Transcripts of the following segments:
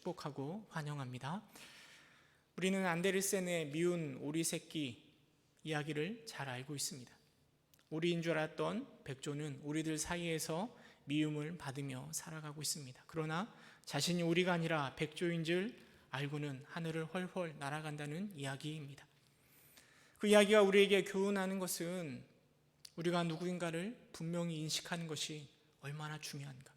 축복하고 환영합니다. 우리는 안데르센의 미운 오리 새끼 이야기를 잘 알고 있습니다. 오리인 줄 알았던 백조는 오리들 사이에서 미움을 받으며 살아가고 있습니다. 그러나 자신이 오리가 아니라 백조인 줄 알고는 하늘을 훨훨 날아간다는 이야기입니다. 그 이야기가 우리에게 교훈하는 것은 우리가 누구인가를 분명히 인식하는 것이 얼마나 중요한가,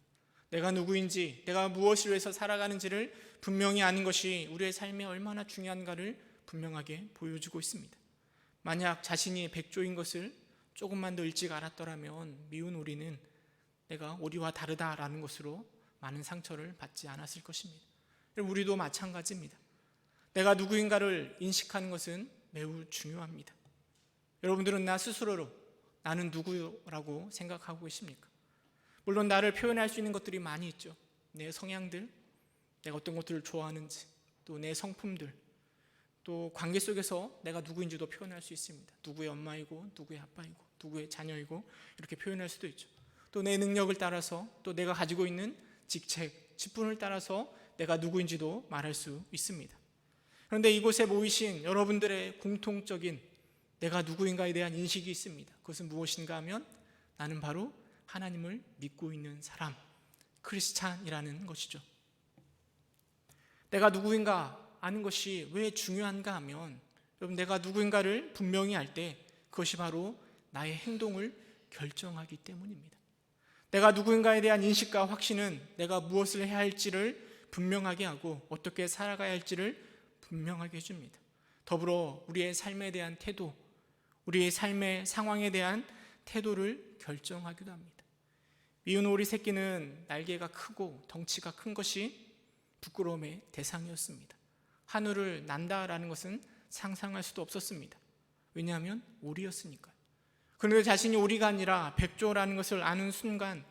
내가 누구인지, 내가 무엇을 위해서 살아가는지를 분명히 아는 것이 우리의 삶에 얼마나 중요한가를 분명하게 보여주고 있습니다. 만약 자신이 백조인 것을 조금만 더 일찍 알았더라면 미운 오리는 내가 오리와 다르다라는 것으로 많은 상처를 받지 않았을 것입니다. 우리도 마찬가지입니다. 내가 누구인가를 인식하는 것은 매우 중요합니다. 여러분들은 나 스스로로 나는 누구라고 생각하고 계십니까? 물론 나를 표현할 수 있는 것들이 많이 있죠. 내 성향들, 내가 어떤 것들을 좋아하는지, 또 내 성품들, 또 관계 속에서 내가 누구인지도 표현할 수 있습니다. 누구의 엄마이고, 누구의 아빠이고, 누구의 자녀이고, 이렇게 표현할 수도 있죠. 또 내 능력을 따라서, 또 내가 가지고 있는 직책, 직분을 따라서 내가 누구인지도 말할 수 있습니다. 그런데 이곳에 모이신 여러분들의 공통적인 내가 누구인가에 대한 인식이 있습니다. 그것은 무엇인가 하면 나는 바로 하나님을 믿고 있는 사람, 크리스찬이라는 것이죠. 내가 누구인가 아는 것이 왜 중요한가 하면, 여러분, 내가 누구인가를 분명히 알 때 그것이 바로 나의 행동을 결정하기 때문입니다. 내가 누구인가에 대한 인식과 확신은 내가 무엇을 해야 할지를 분명하게 하고 어떻게 살아가야 할지를 분명하게 해줍니다. 더불어 우리의 삶에 대한 태도, 우리의 삶의 상황에 대한 태도를 결정하기도 합니다. 미운 오리 새끼는 날개가 크고 덩치가 큰 것이 부끄러움의 대상이었습니다. 하늘을 난다라는 것은 상상할 수도 없었습니다. 왜냐하면 오리였으니까요. 그런데 자신이 오리가 아니라 백조라는 것을 아는 순간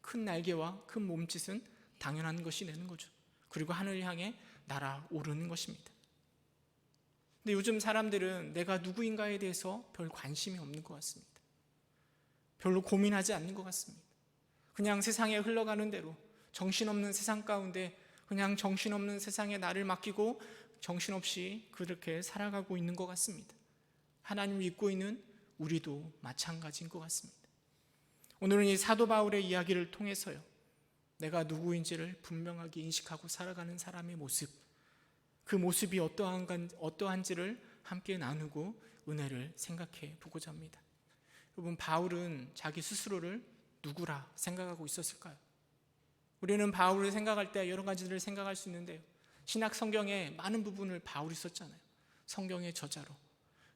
큰 날개와 큰 몸짓은 당연한 것이 되는 거죠. 그리고 하늘을 향해 날아오르는 것입니다. 근데 요즘 사람들은 내가 누구인가에 대해서 별 관심이 없는 것 같습니다. 별로 고민하지 않는 것 같습니다. 그냥 세상에 흘러가는 대로 정신없는 세상 가운데 그냥 정신없는 세상에 나를 맡기고 정신없이 그렇게 살아가고 있는 것 같습니다. 하나님을 믿고 있는 우리도 마찬가지인 것 같습니다. 오늘은 이 사도 바울의 이야기를 통해서요, 내가 누구인지를 분명하게 인식하고 살아가는 사람의 모습, 그 모습이 어떠한지를 함께 나누고 은혜를 생각해 보고자 합니다. 여러분, 바울은 자기 스스로를 누구라 생각하고 있었을까요? 우리는 바울을 생각할 때 여러 가지들을 생각할 수 있는데요, 신약 성경에 많은 부분을 바울이 썼잖아요. 성경의 저자로.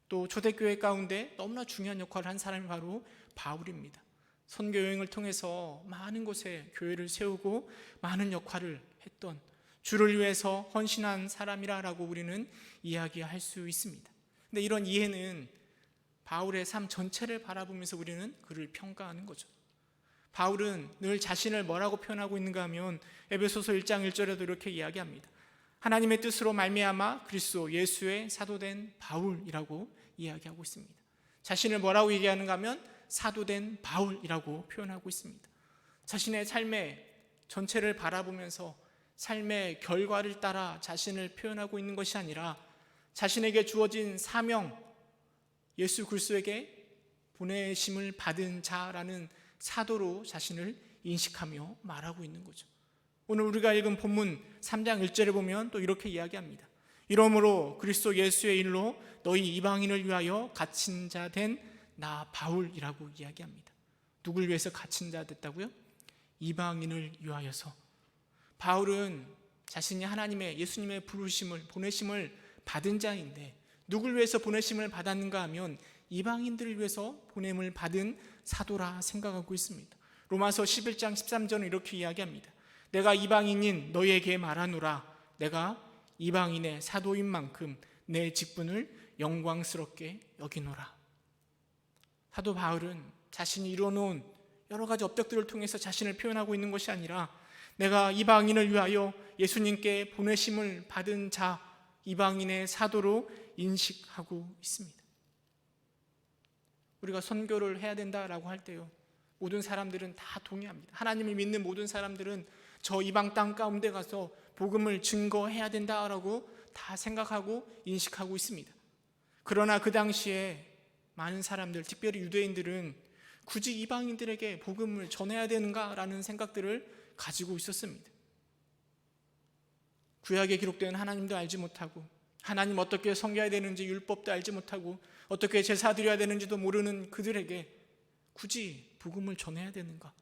또 초대교회 가운데 너무나 중요한 역할을 한 사람이 바로 바울입니다. 선교 여행을 통해서 많은 곳에 교회를 세우고 많은 역할을 했던, 주를 위해서 헌신한 사람이라고 우리는 이야기할 수 있습니다. 근데 이런 이해는 바울의 삶 전체를 바라보면서 우리는 그를 평가하는 거죠. 바울은 늘 자신을 뭐라고 표현하고 있는가 하면 에베소서 1장 1절에도 이렇게 이야기합니다. 하나님의 뜻으로 말미암아 그리스도 예수의 사도된 바울이라고 이야기하고 있습니다. 자신을 뭐라고 얘기하는가 하면 사도된 바울이라고 표현하고 있습니다. 자신의 삶의 전체를 바라보면서 삶의 결과를 따라 자신을 표현하고 있는 것이 아니라 자신에게 주어진 사명, 예수 그리스도에게 보내심을 받은 자라는 사도로 자신을 인식하며 말하고 있는 거죠. 오늘 우리가 읽은 본문 3장 1절에 보면 또 이렇게 이야기합니다. 이러므로 그리스도 예수의 일로 너희 이방인을 위하여 갇힌 자 된 나 바울이라고 이야기합니다. 누굴 위해서 갇힌 자 됐다고요? 이방인을 위하여서. 바울은 자신이 하나님의, 예수님의 부르심을, 보내심을 받은 자인데 누굴 위해서 보내심을 받았는가 하면 이방인들을 위해서 보냄을 받은 사도라 생각하고 있습니다. 로마서 11장 13절은 이렇게 이야기합니다. 내가 이방인인 너희에게 말하노라. 내가 이방인의 사도인 만큼 내 직분을 영광스럽게 여기노라. 사도 바울은 자신이 이뤄놓은 여러 가지 업적들을 통해서 자신을 표현하고 있는 것이 아니라 내가 이방인을 위하여 예수님께 보내심을 받은 자, 이방인의 사도로 인식하고 있습니다. 우리가 선교를 해야 된다라고 할 때요, 모든 사람들은 다 동의합니다. 하나님을 믿는 모든 사람들은 저 이방 땅 가운데 가서 복음을 증거해야 된다라고 다 생각하고 인식하고 있습니다. 그러나 그 당시에 많은 사람들, 특별히 유대인들은 굳이 이방인들에게 복음을 전해야 되는가라는 생각들을 가지고 있었습니다. 구약에 기록된 하나님도 알지 못하고, 하나님 어떻게 섬겨야 되는지 율법도 알지 못하고, 어떻게 제사 드려야 되는지도 모르는 그들에게 굳이 복음을 전해야 되는가,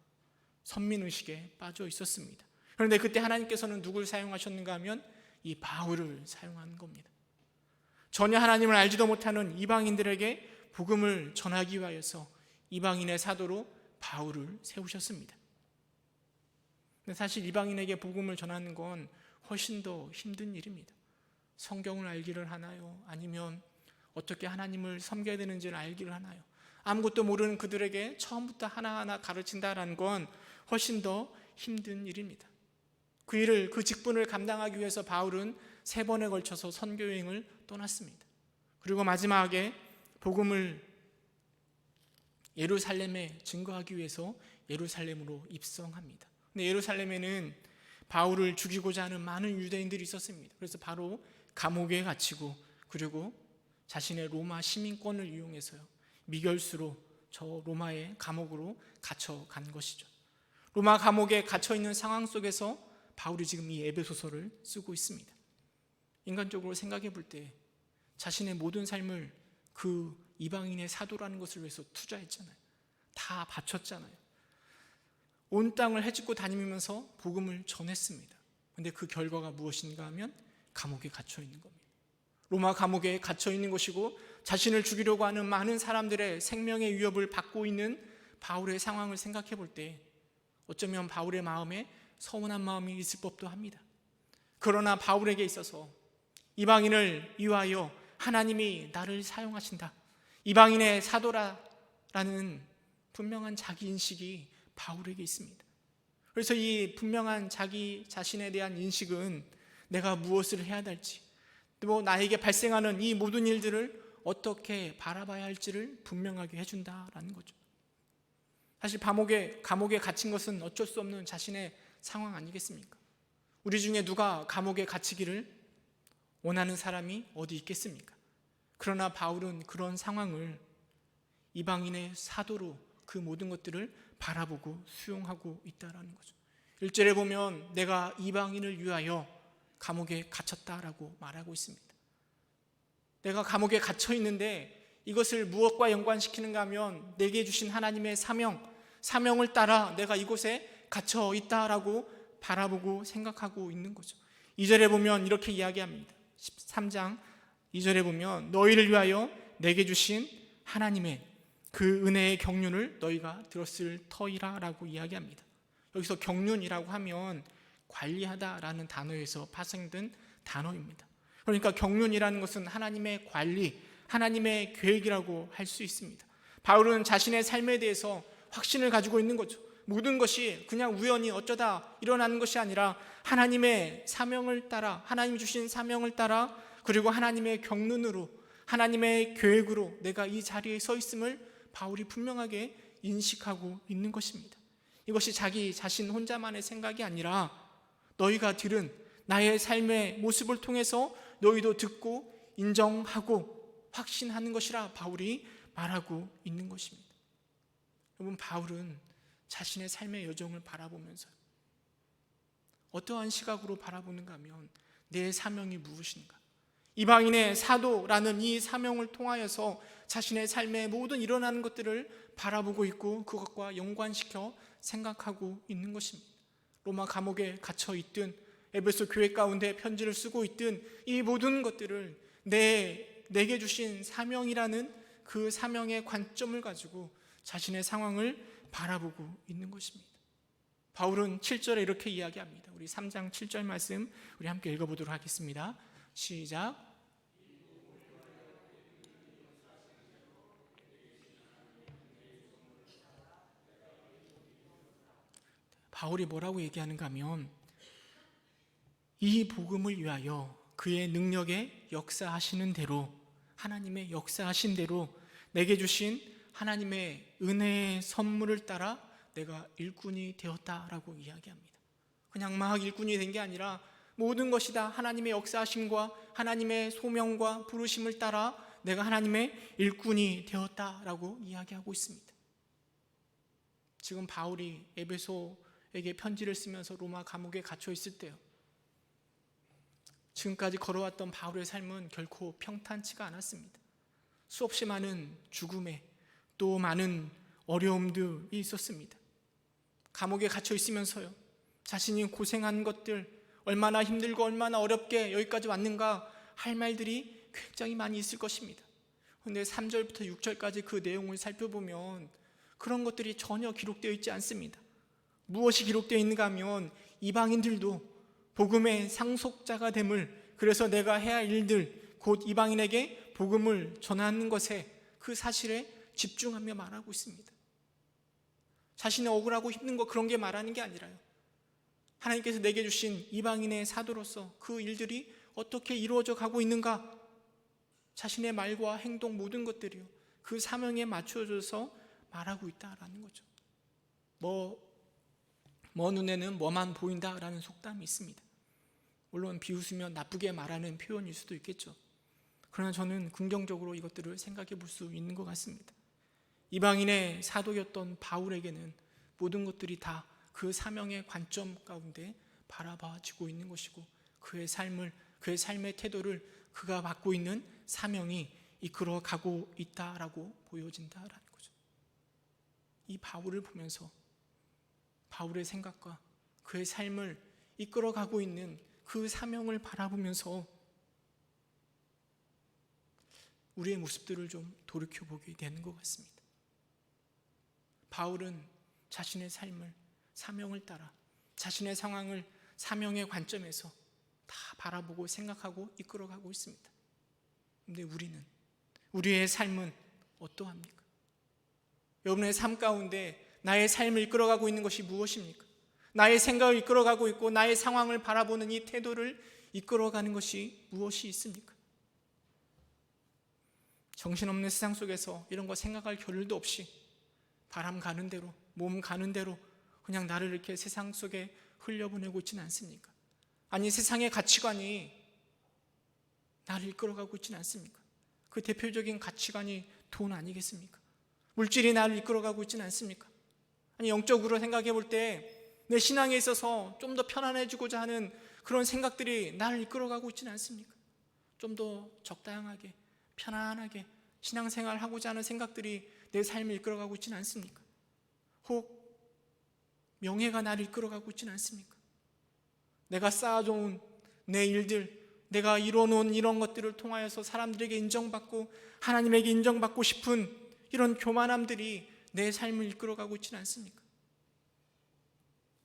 선민의식에 빠져 있었습니다. 그런데 그때 하나님께서는 누굴 사용하셨는가 하면 이 바울을 사용한 겁니다. 전혀 하나님을 알지도 못하는 이방인들에게 복음을 전하기 위하여서 이방인의 사도로 바울을 세우셨습니다. 근데 사실 이방인에게 복음을 전하는 건 훨씬 더 힘든 일입니다. 성경을 알기를 하나요? 아니면 어떻게 하나님을 섬겨야 되는지를 알기를 하나요? 아무것도 모르는 그들에게 처음부터 하나하나 가르친다라는 건 훨씬 더 힘든 일입니다. 그 일을, 그 직분을 감당하기 위해서 바울은 3번에 걸쳐서 선교 여행을 떠났습니다. 그리고 마지막에 복음을 예루살렘에 증거하기 위해서 예루살렘으로 입성합니다. 근데 예루살렘에는 바울을 죽이고자 하는 많은 유대인들이 있었습니다. 그래서 바로 감옥에 갇히고, 그리고 자신의 로마 시민권을 이용해서요, 미결수로 저 로마의 감옥으로 갇혀간 것이죠. 로마 감옥에 갇혀있는 상황 속에서 바울이 지금 이 에베소서를 쓰고 있습니다. 인간적으로 생각해 볼 때 자신의 모든 삶을 그 이방인의 사도라는 것을 위해서 투자했잖아요. 다 바쳤잖아요. 온 땅을 헤집고 다니면서 복음을 전했습니다. 그런데 그 결과가 무엇인가 하면 감옥에 갇혀 있는 겁니다. 로마 감옥에 갇혀 있는 것이고, 자신을 죽이려고 하는 많은 사람들의 생명의 위협을 받고 있는 바울의 상황을 생각해 볼 때 어쩌면 바울의 마음에 서운한 마음이 있을 법도 합니다. 그러나 바울에게 있어서 이방인을 위하여 하나님이 나를 사용하신다, 이방인의 사도라라는 분명한 자기인식이 바울에게 있습니다. 그래서 이 분명한 자기 자신에 대한 인식은 내가 무엇을 해야 할지, 또 나에게 발생하는 이 모든 일들을 어떻게 바라봐야 할지를 분명하게 해준다라는 거죠. 사실 감옥에 갇힌 것은 어쩔 수 없는 자신의 상황 아니겠습니까? 우리 중에 누가 감옥에 갇히기를 원하는 사람이 어디 있겠습니까? 그러나 바울은 그런 상황을 이방인의 사도로 그 모든 것들을 바라보고 수용하고 있다는 거죠. 1절에 보면 내가 이방인을 위하여 감옥에 갇혔다라고 말하고 있습니다. 내가 감옥에 갇혀 있는데 이것을 무엇과 연관시키는가 하면 내게 주신 하나님의 사명을 따라 내가 이곳에 갇혀 있다라고 바라보고 생각하고 있는 거죠. 2절에 보면 이렇게 이야기합니다. 13장 2절에 보면 너희를 위하여 내게 주신 하나님의 그 은혜의 경륜을 너희가 들었을 터이라 라고 이야기합니다. 여기서 경륜이라고 하면 관리하다라는 단어에서 파생된 단어입니다. 그러니까 경륜이라는 것은 하나님의 관리, 하나님의 계획이라고 할 수 있습니다. 바울은 자신의 삶에 대해서 확신을 가지고 있는 거죠. 모든 것이 그냥 우연히 어쩌다 일어나는 것이 아니라 하나님의 사명을 따라, 하나님이 주신 사명을 따라, 그리고 하나님의 경륜으로, 하나님의 계획으로 내가 이 자리에 서 있음을 바울이 분명하게 인식하고 있는 것입니다. 이것이 자기 자신 혼자만의 생각이 아니라 너희가 들은 나의 삶의 모습을 통해서 너희도 듣고 인정하고 확신하는 것이라 바울이 말하고 있는 것입니다. 여러분, 바울은 자신의 삶의 여정을 바라보면서 어떠한 시각으로 바라보는가 하면 내 사명이 무엇인가, 이방인의 사도라는 이 사명을 통하여서 자신의 삶의 모든 일어나는 것들을 바라보고 있고 그것과 연관시켜 생각하고 있는 것입니다. 로마 감옥에 갇혀 있든 에베소 교회 가운데 편지를 쓰고 있든 이 모든 것들을 내게 주신 사명이라는 그 사명의 관점을 가지고 자신의 상황을 바라보고 있는 것입니다. 바울은 7절에 이렇게 이야기합니다. 우리 3장 7절 말씀 우리 함께 읽어보도록 하겠습니다. 시작. 바울이 뭐라고 얘기하는가 하면 이 복음을 위하여 그의 능력에 역사하시는 대로, 하나님의 역사하신 대로 내게 주신 하나님의 은혜의 선물을 따라 내가 일꾼이 되었다라고 이야기합니다. 그냥 막 일꾼이 된 게 아니라 모든 것이 다 하나님의 역사하심과 하나님의 소명과 부르심을 따라 내가 하나님의 일꾼이 되었다라고 이야기하고 있습니다. 지금 바울이 에베소에게 편지를 쓰면서 로마 감옥에 갇혀 있을 때요, 지금까지 걸어왔던 바울의 삶은 결코 평탄치가 않았습니다. 수없이 많은 죽음에 또 많은 어려움들이 있었습니다. 감옥에 갇혀 있으면서요, 자신이 고생한 것들, 얼마나 힘들고 얼마나 어렵게 여기까지 왔는가 할 말들이 굉장히 많이 있을 것입니다. 그런데 3절부터 6절까지 그 내용을 살펴보면 그런 것들이 전혀 기록되어 있지 않습니다. 무엇이 기록되어 있는가 하면 이방인들도 복음의 상속자가 됨을, 그래서 내가 해야 할 일들, 곧 이방인에게 복음을 전하는 것에, 그 사실에 집중하며 말하고 있습니다. 자신이 억울하고 힘든 거 그런 게 말하는 게 아니라요, 하나님께서 내게 주신 이방인의 사도로서 그 일들이 어떻게 이루어져 가고 있는가, 자신의 말과 행동 모든 것들이요, 그 사명에 맞춰져서 말하고 있다라는 거죠. 뭐 눈에는 뭐만 보인다라는 속담이 있습니다. 물론 비웃으며 나쁘게 말하는 표현일 수도 있겠죠. 그러나 저는 긍정적으로 이것들을 생각해 볼 수 있는 것 같습니다. 이방인의 사도였던 바울에게는 모든 것들이 다 그 사명의 관점 가운데 바라봐지고 있는 것이고, 그의 삶의 태도를 그가 맡고 있는 사명이 이끌어 가고 있다라고 보여진다라는 거죠. 이 바울을 보면서 바울의 생각과 그의 삶을 이끌어 가고 있는 그 사명을 바라보면서 우리의 모습들을 좀 돌이켜보게 되는 것 같습니다. 바울은 자신의 삶을 사명을 따라, 자신의 상황을 사명의 관점에서 다 바라보고 생각하고 이끌어가고 있습니다. 그런데 우리의 삶은 어떠합니까? 여러분의 삶 가운데 나의 삶을 이끌어가고 있는 것이 무엇입니까? 나의 생각을 이끌어가고 있고 나의 상황을 바라보는 이 태도를 이끌어가는 것이 무엇이 있습니까? 정신없는 세상 속에서 이런 거 생각할 겨를도 없이 바람 가는 대로, 몸 가는 대로 그냥 나를 이렇게 세상 속에 흘려보내고 있지는 않습니까? 아니, 세상의 가치관이 나를 이끌어가고 있지는 않습니까? 그 대표적인 가치관이 돈 아니겠습니까? 물질이 나를 이끌어가고 있지는 않습니까? 아니, 영적으로 생각해 볼 때 내 신앙에 있어서 좀 더 편안해지고자 하는 그런 생각들이 나를 이끌어가고 있지는 않습니까? 좀 더 적당하게 편안하게 신앙생활을 하고자 하는 생각들이 내 삶을 이끌어가고 있지는 않습니까? 혹 명예가 나를 이끌어가고 있지는 않습니까? 내가 쌓아놓은 내 일들, 내가 이뤄놓은 이런 것들을 통하여서 사람들에게 인정받고 하나님에게 인정받고 싶은 이런 교만함들이 내 삶을 이끌어가고 있지는 않습니까?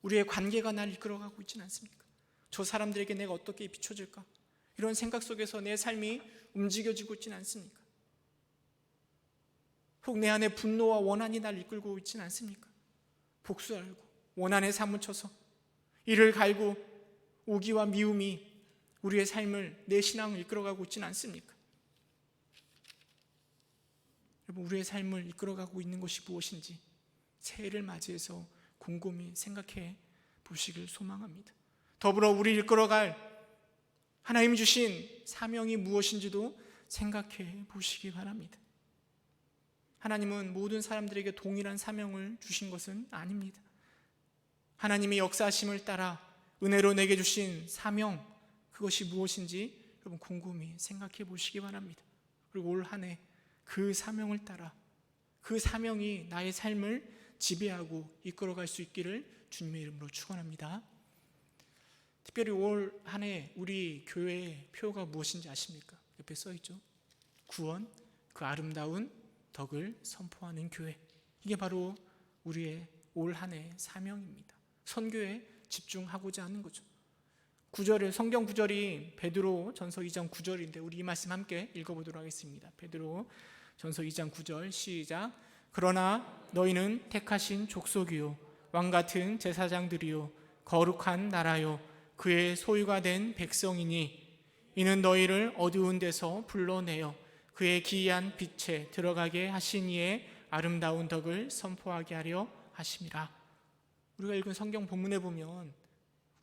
우리의 관계가 나를 이끌어가고 있지는 않습니까? 저 사람들에게 내가 어떻게 비춰질까? 이런 생각 속에서 내 삶이 움직여지고 있지는 않습니까? 혹 내 안에 분노와 원한이 나를 이끌고 있지는 않습니까? 복수하고 원한에 사무쳐서 이를 갈고 오기와 미움이 우리의 삶을, 내 신앙을 이끌어가고 있지는 않습니까? 여러분, 우리의 삶을 이끌어가고 있는 것이 무엇인지 새해를 맞이해서 곰곰이 생각해 보시길 소망합니다. 더불어 우리를 이끌어갈 하나님이 주신 사명이 무엇인지도 생각해 보시기 바랍니다. 하나님은 모든 사람들에게 동일한 사명을 주신 것은 아닙니다. 하나님의 역사하심을 따라 은혜로 내게 주신 사명, 그것이 무엇인지 여러분 곰곰이 생각해 보시기 바랍니다. 그리고 올 한 해 그 사명을 따라, 그 사명이 나의 삶을 지배하고 이끌어갈 수 있기를 주님의 이름으로 축원합니다. 특별히 올 한 해 우리 교회의 표가 무엇인지 아십니까? 옆에 써있죠. 구원, 그 아름다운 덕을 선포하는 교회. 이게 바로 우리의 올 한 해 사명입니다. 선교에 집중하고자 하는 거죠. 성경 구절이 베드로 전서 2장 9절인데 우리 이 말씀 함께 읽어보도록 하겠습니다. 베드로 전서 2장 9절 시작. 그러나 너희는 택하신 족속이요 왕같은 제사장들이요 거룩한 나라요 그의 소유가 된 백성이니 이는 너희를 어두운 데서 불러내어 그의 기이한 빛에 들어가게 하신 이의 아름다운 덕을 선포하게 하려 하심이라. 우리가 읽은 성경 본문에 보면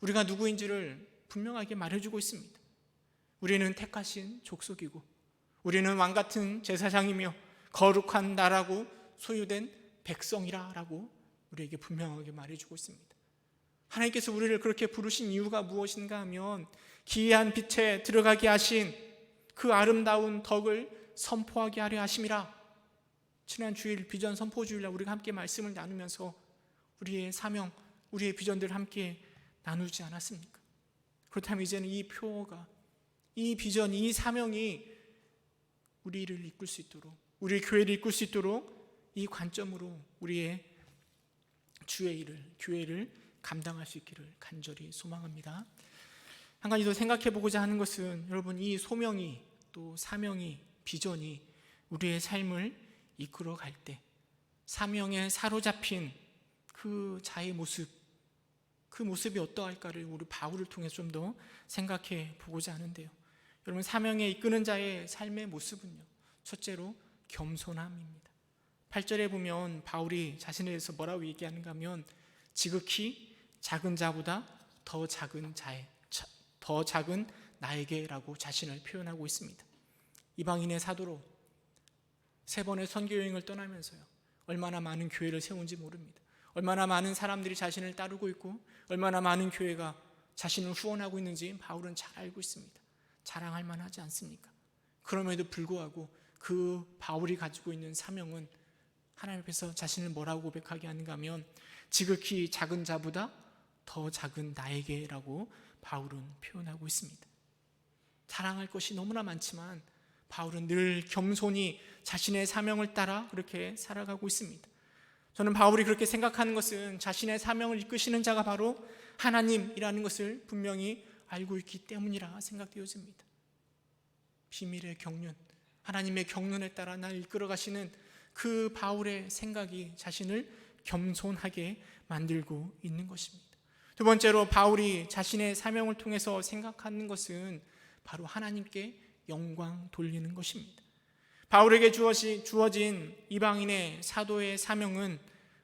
우리가 누구인지를 분명하게 말해주고 있습니다. 우리는 택하신 족속이고 우리는 왕같은 제사장이며 거룩한 나라고 소유된 백성이라 라고 우리에게 분명하게 말해주고 있습니다. 하나님께서 우리를 그렇게 부르신 이유가 무엇인가 하면 기이한 빛에 들어가게 하신 그 아름다운 덕을 선포하게 하려 하심이라. 지난 주일 비전 선포 주일날 우리가 함께 말씀을 나누면서 우리의 사명, 우리의 비전들을 함께 나누지 않았습니까? 그렇다면 이제는 이 표어가, 이 비전, 이 사명이 우리를 이끌 수 있도록, 우리 교회를 이끌 수 있도록 이 관점으로 우리의 주의 일을, 교회를 감당할 수 있기를 간절히 소망합니다. 한 가지 더 생각해 보고자 하는 것은 여러분, 이 소명이 또 사명이, 비전이 우리의 삶을 이끌어 갈 때 사명에 사로잡힌 그 자의 모습, 그 모습이 어떠할까를 우리 바울을 통해서 좀 더 생각해 보고자 하는데요. 여러분, 사명에 이끄는 자의 삶의 모습은요, 첫째로 겸손함입니다. 8절에 보면 바울이 자신에 대해서 뭐라고 얘기하는가 하면 지극히 작은 자보다 더 작은 나에게라고 자신을 표현하고 있습니다. 이방인의 사도로 3번의 선교 여행을 떠나면서요, 얼마나 많은 교회를 세운지 모릅니다. 얼마나 많은 사람들이 자신을 따르고 있고 얼마나 많은 교회가 자신을 후원하고 있는지 바울은 잘 알고 있습니다. 자랑할 만하지 않습니까? 그럼에도 불구하고 그 바울이 가지고 있는 사명은 하나님 앞에서 자신을 뭐라고 고백하게 하는가 하면 지극히 작은 자보다 더 작은 나에게라고 바울은 표현하고 있습니다. 자랑할 것이 너무나 많지만 바울은 늘 겸손히 자신의 사명을 따라 그렇게 살아가고 있습니다. 저는 바울이 그렇게 생각하는 것은 자신의 사명을 이끄시는 자가 바로 하나님이라는 것을 분명히 알고 있기 때문이라 생각되어집니다. 비밀의 경륜, 하나님의 경륜에 따라 날 이끌어 가시는 그 바울의 생각이 자신을 겸손하게 만들고 있는 것입니다. 두 번째로 바울이 자신의 사명을 통해서 생각하는 것은 바로 하나님께 영광 돌리는 것입니다. 바울에게 주어진 이방인의 사도의 사명은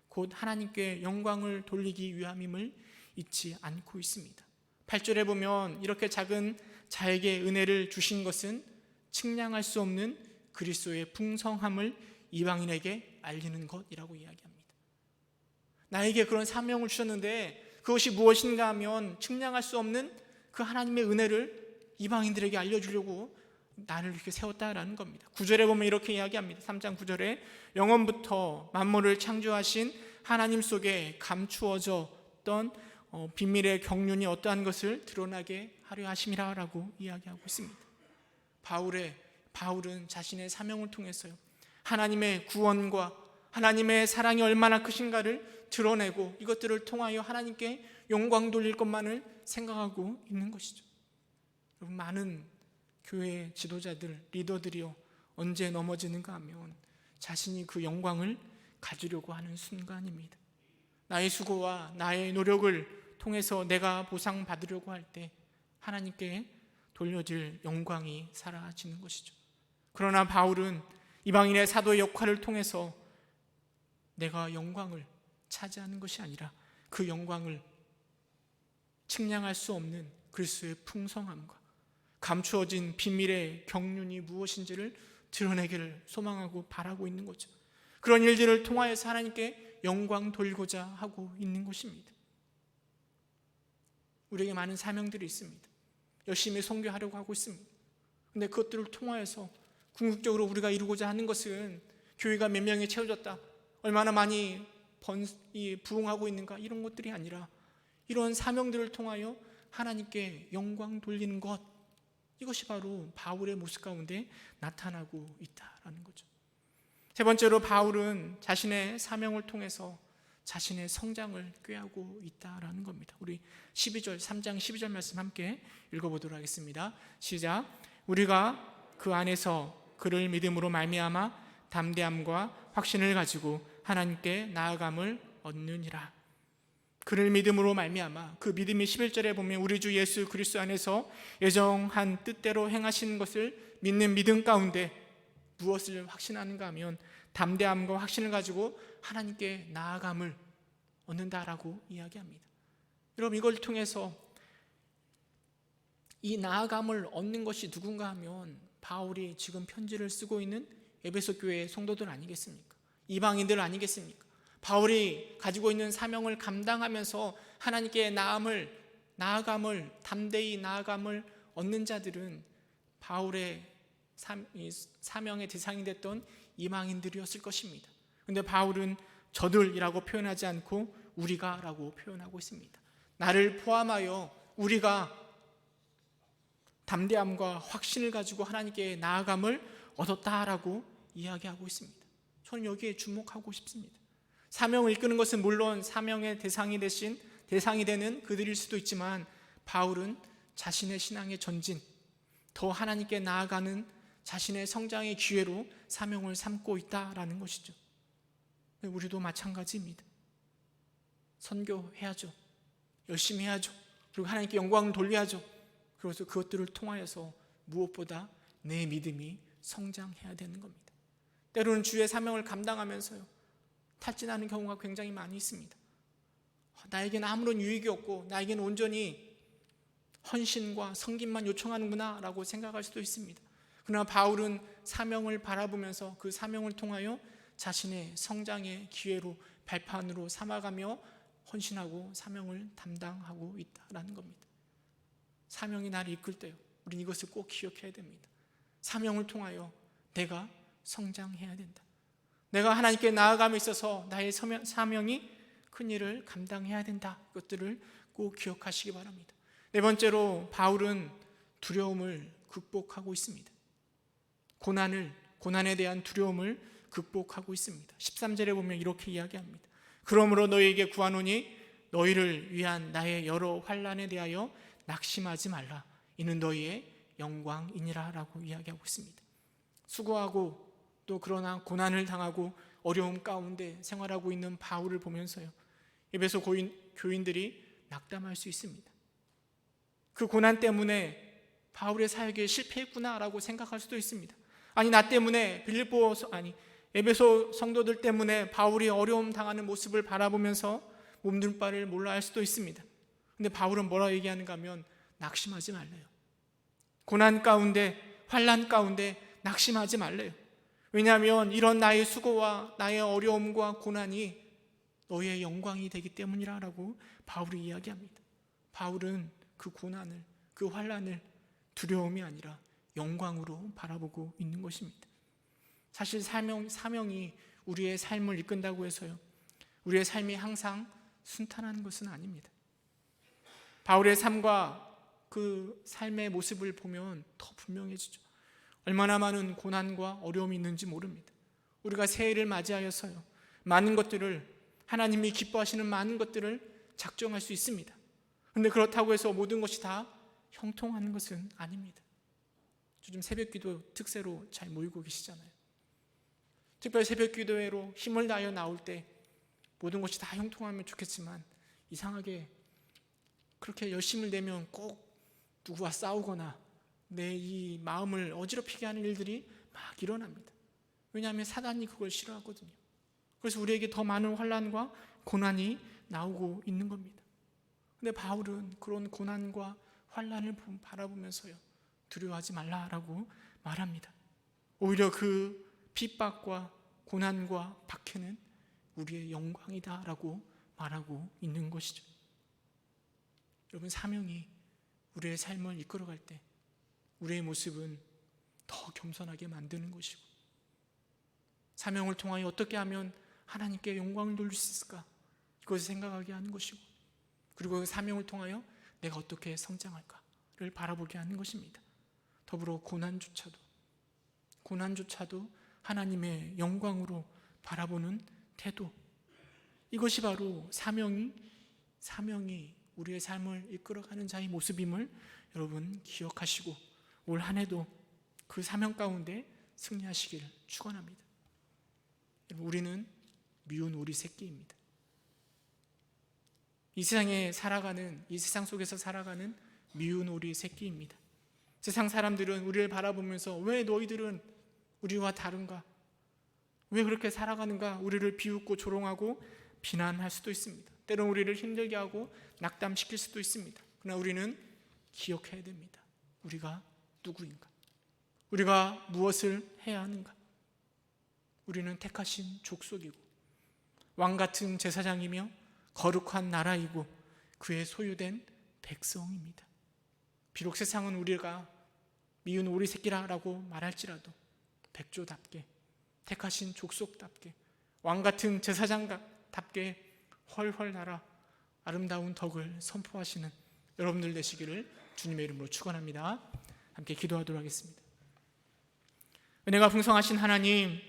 곧 하나님께 영광을 돌리기 위함임을 잊지 않고 있습니다. 8절에 보면 이렇게 작은 자에게 은혜를 주신 것은 측량할 수 없는 그리스도의 풍성함을 이방인에게 알리는 것이라고 이야기합니다. 나에게 그런 사명을 주셨는데 그것이 무엇인가 하면 측량할 수 없는 그 하나님의 은혜를 이방인들에게 알려주려고 나를 이렇게 세웠다라는 겁니다. 9절에 보면 이렇게 이야기합니다. 3장 9절에 영원부터 만물을 창조하신 하나님 속에 감추어졌던 비밀의 경륜이 어떠한 것을 드러나게 하려 하심이라 라고 이야기하고 있습니다. 바울은 자신의 사명을 통해서요, 하나님의 구원과 하나님의 사랑이 얼마나 크신가를 드러내고 이것들을 통하여 하나님께 영광 돌릴 것만을 생각하고 있는 것이죠. 여러분, 많은 교회 지도자들, 리더들이요, 언제 넘어지는가 하면 자신이 그 영광을 가지려고 하는 순간입니다. 나의 수고와 나의 노력을 통해서 내가 보상받으려고 할 때 하나님께 돌려질 영광이 사라지는 것이죠. 그러나 바울은 이방인의 사도의 역할을 통해서 내가 영광을 차지하는 것이 아니라 그 영광을 측량할 수 없는 그리스도의 풍성함과 감추어진 비밀의 경륜이 무엇인지를 드러내기를 소망하고 바라고 있는 거죠. 그런 일들을 통하여서 하나님께 영광 돌리고자 하고 있는 것입니다. 우리에게 많은 사명들이 있습니다. 열심히 선교하려고 하고 있습니다. 그런데 그것들을 통하여서 궁극적으로 우리가 이루고자 하는 것은 교회가 몇 명이 채워졌다, 얼마나 많이 부흥하고 있는가, 이런 것들이 아니라 이런 사명들을 통하여 하나님께 영광 돌리는 것, 이것이 바로 바울의 모습 가운데 나타나고 있다라는 거죠. 세 번째로 바울은 자신의 사명을 통해서 자신의 성장을 꾀하고 있다라는 겁니다. 우리 3장 12절 말씀 함께 읽어보도록 하겠습니다. 시작. 우리가 그 안에서 그를 믿음으로 말미암아 담대함과 확신을 가지고 하나님께 나아감을 얻느니라. 그를 믿음으로 말미암아, 그 믿음이 11절에 보면 우리 주 예수 그리스도 안에서 예정한 뜻대로 행하시는 것을 믿는 믿음 가운데 무엇을 확신하는가 하면 담대함과 확신을 가지고 하나님께 나아감을 얻는다라고 이야기합니다. 여러분, 이걸 통해서 이 나아감을 얻는 것이 누군가 하면 바울이 지금 편지를 쓰고 있는 에베소 교회의 성도들 아니겠습니까? 이방인들 아니겠습니까? 바울이 가지고 있는 사명을 감당하면서 하나님께 나아감을 담대히 나아감을 얻는 자들은 바울의 사명의 대상이 됐던 이방인들이었을 것입니다. 그런데 바울은 저들이라고 표현하지 않고 우리가라고 표현하고 있습니다. 나를 포함하여 우리가 담대함과 확신을 가지고 하나님께 나아감을 얻었다라고 이야기하고 있습니다. 저는 여기에 주목하고 싶습니다. 사명을 이끄는 것은 물론 사명의 대상이 되는 그들일 수도 있지만 바울은 자신의 신앙의 전진, 더 하나님께 나아가는 자신의 성장의 기회로 사명을 삼고 있다라는 것이죠. 우리도 마찬가지입니다. 선교해야죠. 열심히 해야죠. 그리고 하나님께 영광을 돌려야죠. 그래서 그것들을 통하여서 무엇보다 내 믿음이 성장해야 되는 겁니다. 때로는 주의 사명을 감당하면서요, 탈진하는 경우가 굉장히 많이 있습니다. 나에게는 아무런 유익이 없고 나에게는 온전히 헌신과 섬김만 요청하는구나 라고 생각할 수도 있습니다. 그러나 바울은 사명을 바라보면서 그 사명을 통하여 자신의 성장의 기회로 발판으로 삼아가며 헌신하고 사명을 담당하고 있다는 겁니다. 사명이 나를 이끌 때요, 우리는 이것을 꼭 기억해야 됩니다. 사명을 통하여 내가 성장해야 된다. 내가 하나님께 나아감에 있어서 나의 사명이 큰 일을 감당해야 된다. 이것들을 꼭 기억하시기 바랍니다. 네 번째로 바울은 두려움을 극복하고 있습니다. 고난에 대한 두려움을 극복하고 있습니다. 13절에 보면 이렇게 이야기합니다. 그러므로 너희에게 구하노니 너희를 위한 나의 여러 환난에 대하여 낙심하지 말라. 이는 너희의 영광이니라 라고 이야기하고 있습니다. 수고하고 또 그러나 고난을 당하고 어려움 가운데 생활하고 있는 바울을 보면서요, 에베소 교인들이 낙담할 수 있습니다. 그 고난 때문에 바울의 사역에 실패했구나라고 생각할 수도 있습니다. 아니, 나 때문에 에베소 성도들 때문에 바울이 어려움 당하는 모습을 바라보면서 몸둘 바를 몰라 할 수도 있습니다. 근데 바울은 뭐라고 얘기하는가 하면 낙심하지 말래요. 고난 가운데, 환난 가운데 낙심하지 말래요. 왜냐하면 이런 나의 수고와 나의 어려움과 고난이 너의 영광이 되기 때문이라고 바울이 이야기합니다. 바울은 그 고난을, 그 환난을 두려움이 아니라 영광으로 바라보고 있는 것입니다. 사실 사명이 우리의 삶을 이끈다고 해서요, 우리의 삶이 항상 순탄한 것은 아닙니다. 바울의 삶과 그 삶의 모습을 보면 더 분명해지죠. 얼마나 많은 고난과 어려움이 있는지 모릅니다. 우리가 새해를 맞이하여서요, 많은 것들을, 하나님이 기뻐하시는 많은 것들을 작정할 수 있습니다. 그런데 그렇다고 해서 모든 것이 다 형통하는 것은 아닙니다. 요즘 새벽기도 특세로 잘 모이고 계시잖아요. 특별히 새벽기도회로 힘을 다하여 나올 때 모든 것이 다 형통하면 좋겠지만 이상하게 그렇게 열심을 내면 꼭 누구와 싸우거나 내 이 마음을 어지럽히게 하는 일들이 막 일어납니다. 왜냐하면 사단이 그걸 싫어하거든요. 그래서 우리에게 더 많은 환난과 고난이 나오고 있는 겁니다. 근데 바울은 그런 고난과 환난을 바라보면서요, 두려워하지 말라라고 말합니다. 오히려 그 핍박과 고난과 박해는 우리의 영광이다라고 말하고 있는 것이죠. 여러분, 사명이 우리의 삶을 이끌어갈 때 우리의 모습은 더 겸손하게 만드는 것이고, 사명을 통하여 어떻게 하면 하나님께 영광을 돌릴 수 있을까, 이것을 생각하게 하는 것이고, 그리고 그 사명을 통하여 내가 어떻게 성장할까를 바라보게 하는 것입니다. 더불어 고난조차도 하나님의 영광으로 바라보는 태도, 이것이 바로 사명이 우리의 삶을 이끌어가는 자의 모습임을 여러분 기억하시고 올 한 해도 그 사명 가운데 승리하시기를 축원합니다. 우리는 미운 오리 새끼입니다. 이 세상 속에서 살아가는 미운 오리 새끼입니다. 세상 사람들은 우리를 바라보면서 왜 너희들은 우리와 다른가? 왜 그렇게 살아가는가? 우리를 비웃고 조롱하고 비난할 수도 있습니다. 때로는 우리를 힘들게 하고 낙담시킬 수도 있습니다. 그러나 우리는 기억해야 됩니다. 우리가 누구인가? 우리가 무엇을 해야 하는가? 우리는 택하신 족속이고 왕같은 제사장이며 거룩한 나라이고 그의 소유된 백성입니다. 비록 세상은 우리가 미운 오리 새끼라고 말할지라도 백조답게, 택하신 족속답게, 왕같은 제사장답게 훨훨 날아 아름다운 덕을 선포하시는 여러분들 되시기를 주님의 이름으로 축원합니다. 함께 기도하도록 하겠습니다. 은혜가 풍성하신 하나님,